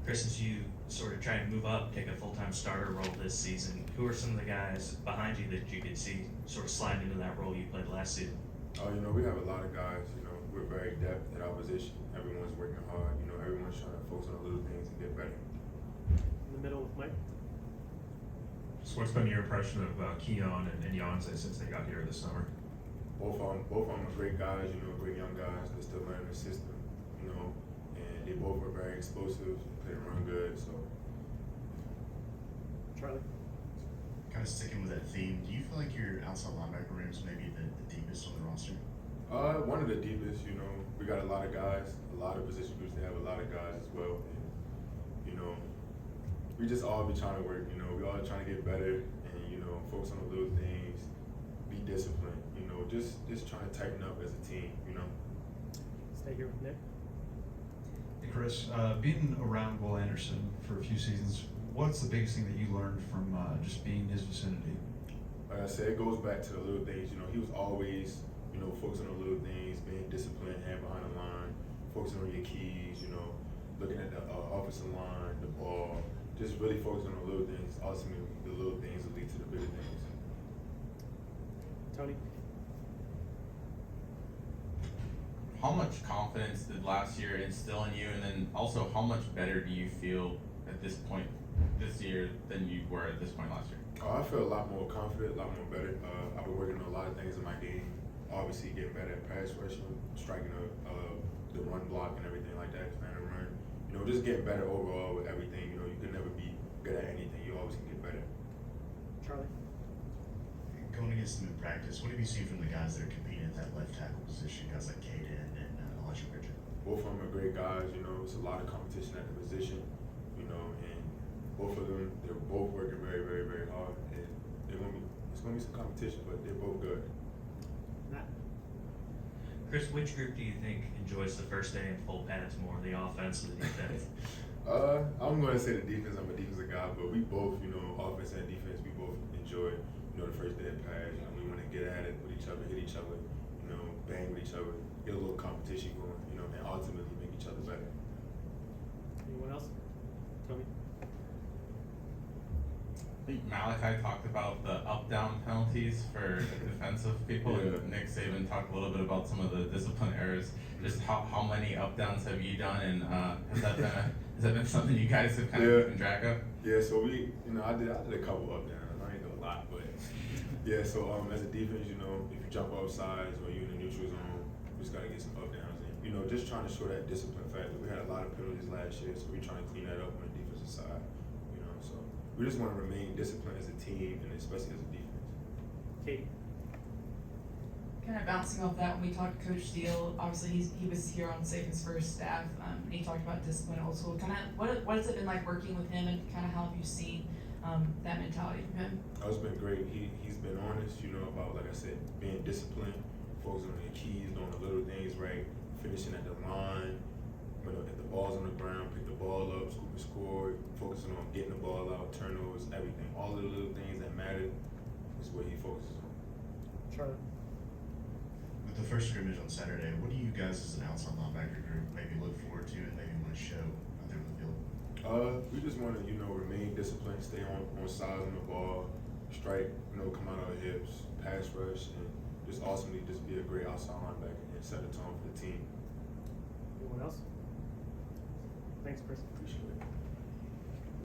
Chris, as you sort of try and move up, take a full-time starter role this season, who are some of the guys behind you that you could see sort of slide into that role you played last season? Oh, we have a lot of guys, we're very depth at our position. Everyone's working hard, everyone's trying to focus on the little things and get better. In the middle with Mike. So what's been your impression of Keon and Beyonce since they got here this summer? Both of them are great guys, great young guys. They're still learning the system, and they both are very explosive, play and run good, so. Charlie. Kind of sticking with that theme, do you feel like your outside linebacker room is maybe the deepest on the roster? One of the deepest, we got a lot of guys, a lot of position groups, they have a lot of guys as well, and, we just all be trying to work, we all trying to get better and, focus on the little things, be disciplined, just trying to tighten up as a team, Stay here with Nick. Hey Chris, being around Will Anderson for a few seasons, what's the biggest thing that you learned from just being in his vicinity? Like I said, it goes back to the little things, he was always, focusing on the little things, being disciplined, hand behind the line, focusing on your keys, looking at the offensive line, the ball, just really focusing on the little things. Ultimately, the little things will lead to the bigger things. Tony. How much confidence did last year instill in you, and then also how much better do you feel at this point this year than you were at this point last year? I feel a lot more confident, a lot more better. I've been working on a lot of things in my game. Obviously, getting better at pass rushing, striking the run block and everything like that, trying to run. Just getting better overall with everything. You can never be good at anything. You always can get better. Charlie. Going against them in practice, what have you seen from the guys that are competing at that left tackle position, guys like Keon and Elijah Richard? Both of them are great guys. It's a lot of competition at the position. And both of them, they're both working very, very, very hard. And it's gonna be some competition, but they're both good. Matt. Chris, which group do you think enjoys the first day in full pads more, the offense or the defense? I'm going to say the defense. I'm a defensive guy, but we both, offense and defense, we both enjoy, the first day of pads. We want to get at it with each other, hit each other, bang with each other, get a little competition going, and ultimately make each other better. Anyone else? Tony. I think Malachi talked about the up-down penalties for defensive people, Yeah. and Nick Saban talked a little bit about some of the discipline errors. Just how many up-downs have you done, and has that been something you guys have kind of keeping track of? Yeah, so we, I did a couple up downs. I ain't do a lot, but yeah. So as a defense, if you jump off sides or you in the neutral zone, we just gotta get some up downs in. Just trying to show that discipline factor. We had a lot of penalties last year, so we're trying to clean that up on the defensive side. So we just want to remain disciplined as a team and especially as a defense. Katie. Kind of bouncing off that, when we talked to Coach Steele, obviously he was here on Saban's first staff, and he talked about discipline also. Kind of what has it been like working with him, and kind of how have you seen that mentality from him? Oh, it's been great. He's been honest, about, like I said, being disciplined, focusing on your keys, doing the little things right, finishing at the line. If the ball's on the ground, pick the ball up, scoop and score, focusing on getting the ball out, turnovers, everything. All of the little things that matter is what he focuses on. Charlie. With the first scrimmage on Saturday, what do you guys as an outside linebacker group maybe look forward to and maybe want to show out there on the field? We just want to, remain disciplined, stay on sides on the ball, strike, come out our hips, pass rush, and just ultimately just be a great outside linebacker and set the tone for the team. Anyone else? Thanks, Chris. Appreciate it.